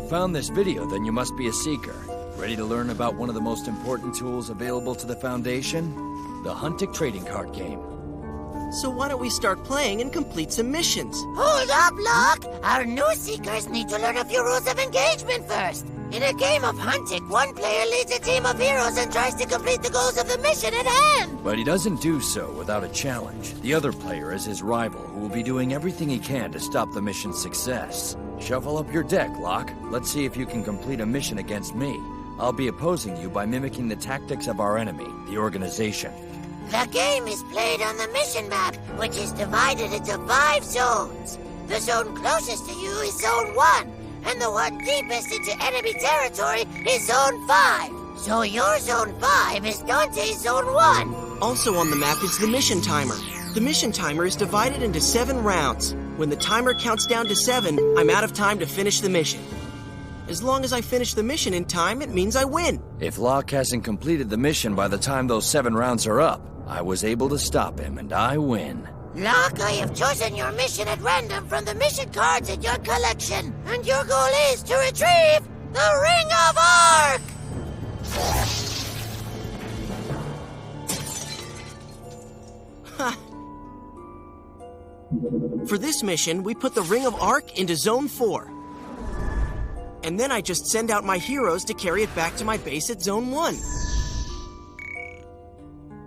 found this video, then you must be a seeker. Ready to learn about one of the most important tools available to the Foundation? The Huntik trading card game. So why don't we start playing and complete some missions? Hold up, Locke! Our new seekers need to learn a few rules of engagement first. In a game of Huntik, one player leads a team of heroes and tries to complete the goals of the mission at hand. But he doesn't do so without a challenge. The other player is his rival, who will be doing everything he can to stop the mission's success. Shuffle up your deck, Locke. Let's see if you can complete a mission against me. I'll be opposing you by mimicking the tactics of our enemy, the organization. The game is played on the mission map, which is divided into 5 zones. The zone closest to you is Zone 1, and the one deepest into enemy territory is Zone 5. So your Zone 5 is Dante's Zone 1. Also on the map is the mission timer. The mission timer is divided into 7 rounds. When the timer counts down to 7, I'm out of time to finish the mission. As long as I finish the mission in time, it means I win. If Locke hasn't completed the mission by the time those 7 rounds are up, I was able to stop him, and I win. Locke, I have chosen your mission at random from the mission cards in your collection, and your goal is to retrieve the Ring of Arc! For this mission, we put the Ring of Arc into Zone 4. And then I just send out my heroes to carry it back to my base at Zone 1.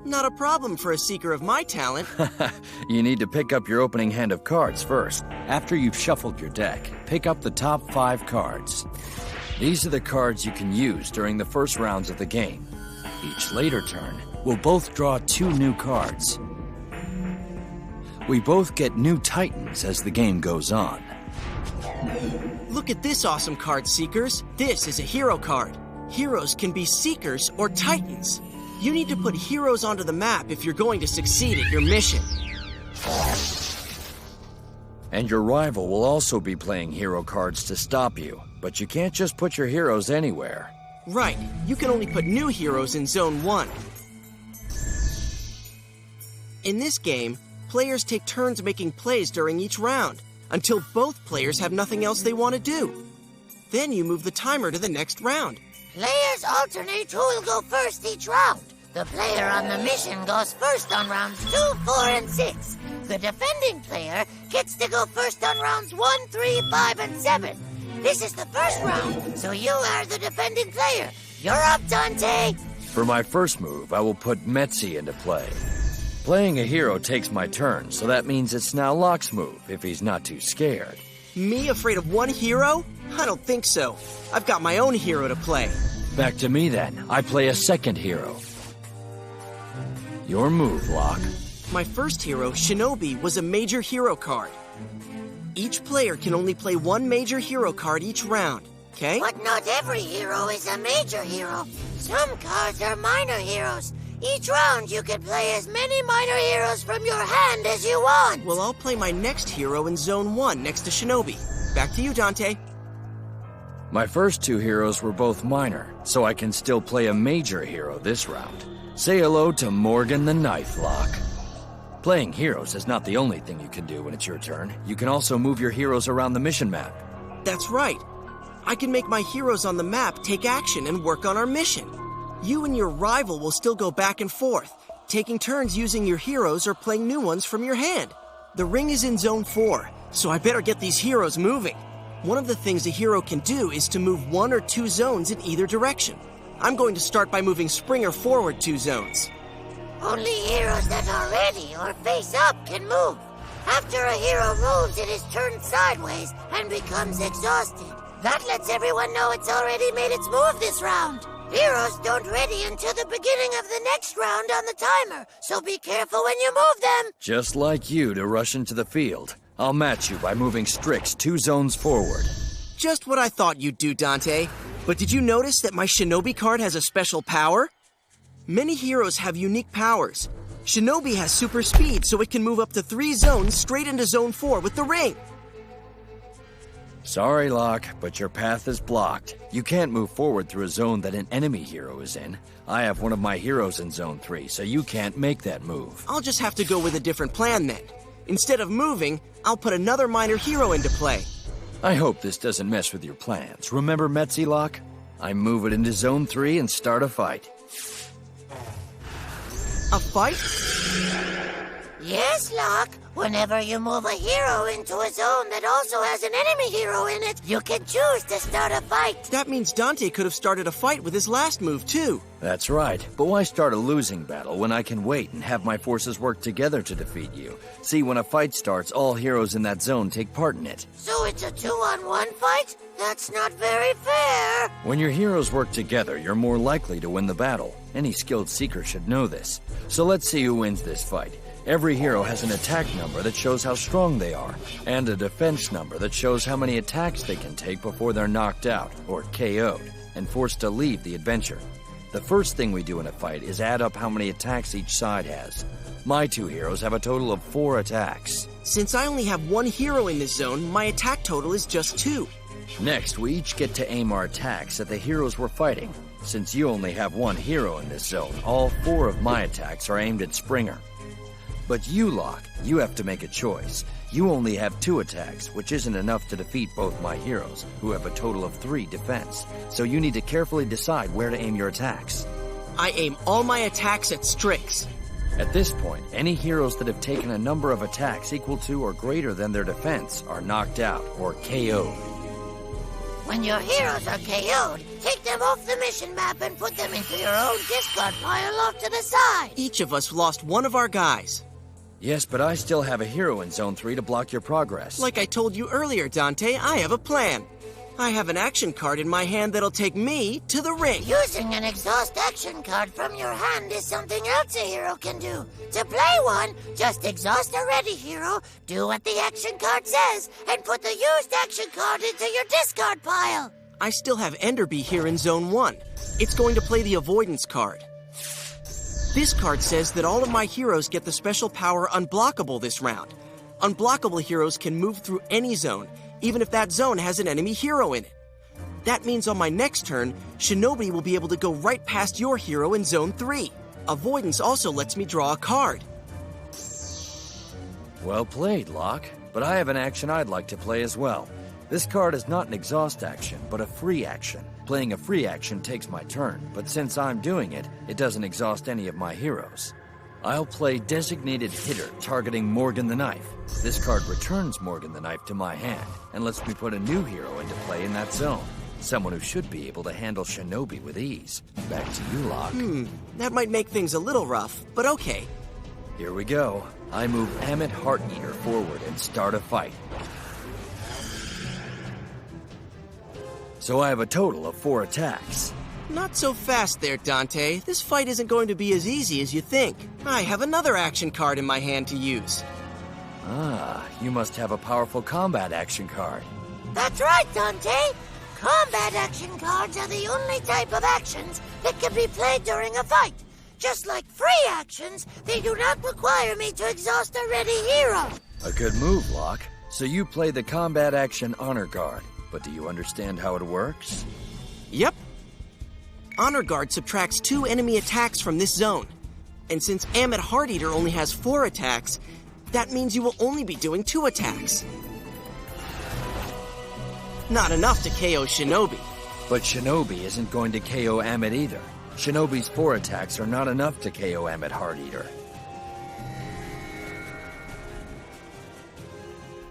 Not a problem for a seeker of my talent. You need to pick up your opening hand of cards first. After you've shuffled your deck, pick up the top 5 cards. These are the cards you can use during the first rounds of the game. Each later turn, we'll both draw 2 new cards. We both get new titans as the game goes on. Look at this awesome card, Seekers. This is a hero card. Heroes can be Seekers or Titans. You need to put heroes onto the map if you're going to succeed at your mission. And your rival will also be playing hero cards to stop you. But you can't just put your heroes anywhere. Right. You can only put new heroes in Zone 1. In this game, players take turns making plays during each round, until both players have nothing else they want to do. Then you move the timer to the next round. Players alternate who will go first each round. The player on the mission goes first on rounds 2, 4, and 6. The defending player gets to go first on rounds 1, 3, 5, and 7. This is the first round, so you are the defending player. You're up, Dante! For my first move, I will put Metzi into play. Playing a hero takes my turn, so that means it's now Locke's move, if he's not too scared. Me afraid of one hero? I don't think so. I've got my own hero to play. Back to me then. I play a second hero. Your move, Locke. My first hero, Shinobi, was a major hero card. Each player can only play 1 major hero card each round, okay? But not every hero is a major hero. Some cards are minor heroes. Each round you can play as many minor heroes from your hand as you want. Well, I'll play my next hero in Zone 1 next to Shinobi. Back to you, Dante. My first 2 heroes were both minor, so I can still play a major hero this round. Say hello to Morgan the Knife, Locke. Playing heroes is not the only thing you can do when it's your turn. You can also move your heroes around the mission map. That's right. I can make my heroes on the map take action and work on our mission. You and your rival will still go back and forth, taking turns using your heroes or playing new ones from your hand. The ring is in Zone 4, so I better get these heroes moving. One of the things a hero can do is to move 1 or 2 zones in either direction. I'm going to start by moving Springer forward 2 zones. Only heroes that are ready or face up can move. After a hero moves, it is turned sideways and becomes exhausted. That lets everyone know it's already made its move this round. Heroes don't ready until the beginning of the next round on the timer, so be careful when you move them. Just like you to rush into the field. I'll match you by moving Strix 2 zones forward. Just what I thought you'd do, Dante. But did you notice that my Shinobi card has a special power? Many heroes have unique powers. Shinobi has super speed, so it can move up to 3 zones straight into Zone 4 with the ring. Sorry, Locke, but your path is blocked. You can't move forward through a zone that an enemy hero is in. I have one of my heroes in Zone 3, so you can't make that move. I'll just have to go with a different plan then. Instead of moving, I'll put another minor hero into play. I hope this doesn't mess with your plans. Remember Metzi-Lock? I move it into Zone 3 and start a fight. A fight? Yes, Locke. Whenever you move a hero into a zone that also has an enemy hero in it, you can choose to start a fight. That means Dante could have started a fight with his last move, too. That's right, but why start a losing battle when I can wait and have my forces work together to defeat you? See, when a fight starts, all heroes in that zone take part in it. So it's a 2-on-1 fight? That's not very fair. When your heroes work together, you're more likely to win the battle. Any skilled seeker should know this. So let's see who wins this fight. Every hero has an attack number that shows how strong they are, and a defense number that shows how many attacks they can take before they're knocked out, or KO'd, and forced to leave the adventure. The first thing we do in a fight is add up how many attacks each side has. My two heroes have a total of 4 attacks. Since I only have one hero in this zone, my attack total is just 2. Next, we each get to aim our attacks at the heroes we're fighting. Since you only have one hero in this zone, all 4 of my attacks are aimed at Springer. But you, Locke, you have to make a choice. You only have 2 attacks, which isn't enough to defeat both my heroes, who have a total of 3 defense. So you need to carefully decide where to aim your attacks. I aim all my attacks at Strix. At this point, any heroes that have taken a number of attacks equal to or greater than their defense are knocked out, or KO'd. When your heroes are KO'd, take them off the mission map and put them into your own discard pile off to the side. Each of us lost one of our guys. Yes, but I still have a hero in Zone 3 to block your progress. Like I told you earlier, Dante, I have a plan. I have an action card in my hand that'll take me to the ring. Using an exhaust action card from your hand is something else a hero can do. To play one, just exhaust a ready hero, do what the action card says, and put the used action card into your discard pile. I still have Enderby here in Zone 1. It's going to play the avoidance card. This card says that all of my heroes get the special power Unblockable this round. Unblockable heroes can move through any zone, even if that zone has an enemy hero in it. That means on my next turn, Shinobi will be able to go right past your hero in Zone 3. Avoidance also lets me draw a card. Well played, Locke. But I have an action I'd like to play as well. This card is not an exhaust action, but a free action. Playing a free action takes my turn, but since I'm doing it, it doesn't exhaust any of my heroes. I'll play Designated Hitter, targeting Morgan the Knife. This card returns Morgan the Knife to my hand, and lets me put a new hero into play in that zone. Someone who should be able to handle Shinobi with ease. Back to you, Locke. That might make things a little rough, but okay. Here we go. I move Amit Hearteater forward and start a fight. So I have a total of 4 attacks. Not so fast there, Dante. This fight isn't going to be as easy as you think. I have another action card in my hand to use. Ah, you must have a powerful combat action card. That's right, Dante. Combat action cards are the only type of actions that can be played during a fight. Just like free actions, they do not require me to exhaust a ready hero. A good move, Locke. So you play the combat action Honor Guard. But do you understand how it works? Yep. Honor Guard subtracts 2 enemy attacks from this zone. And since Amit Hearteater only has 4 attacks, that means you will only be doing 2 attacks. Not enough to KO Shinobi. But Shinobi isn't going to KO Amit either. Shinobi's 4 attacks are not enough to KO Amit Hearteater.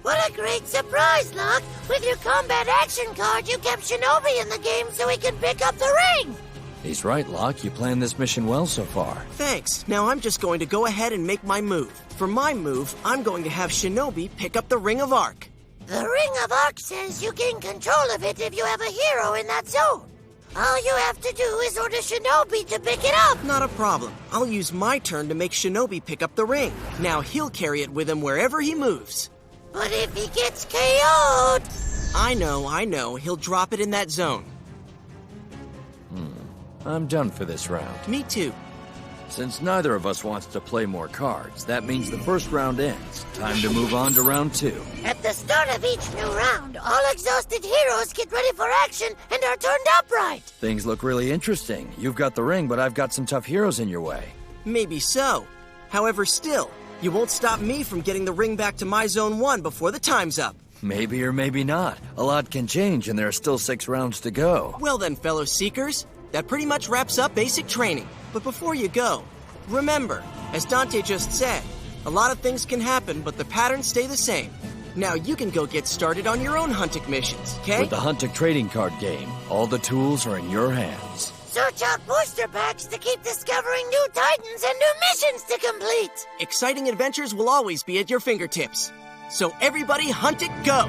What a great surprise, Locke! With your combat action card, you kept Shinobi in the game so he can pick up the ring! He's right, Locke. You planned this mission well so far. Thanks. Now I'm just going to go ahead and make my move. For my move, I'm going to have Shinobi pick up the Ring of Arc. The Ring of Arc says you gain control of it if you have a hero in that zone. All you have to do is order Shinobi to pick it up. Not a problem. I'll use my turn to make Shinobi pick up the ring. Now he'll carry it with him wherever he moves. But if he gets KO'd... I know. He'll drop it in that zone. I'm done for this round. Me too. Since neither of us wants to play more cards, that means the first round ends. Time to move on to round 2. At the start of each new round, all exhausted heroes get ready for action and are turned upright. Things look really interesting. You've got the ring, but I've got some tough heroes in your way. Maybe so. However, still, you won't stop me from getting the ring back to my Zone 1 before the time's up. Maybe or maybe not. A lot can change and there are still 6 rounds to go. Well then, fellow Seekers, that pretty much wraps up basic training. But before you go, remember, as Dante just said, a lot of things can happen, but the patterns stay the same. Now you can go get started on your own Huntik missions, okay? With the Huntik trading card game, all the tools are in your hands. Search out booster packs to keep discovering new titans and new missions to complete. Exciting adventures will always be at your fingertips. So everybody hunt it, go!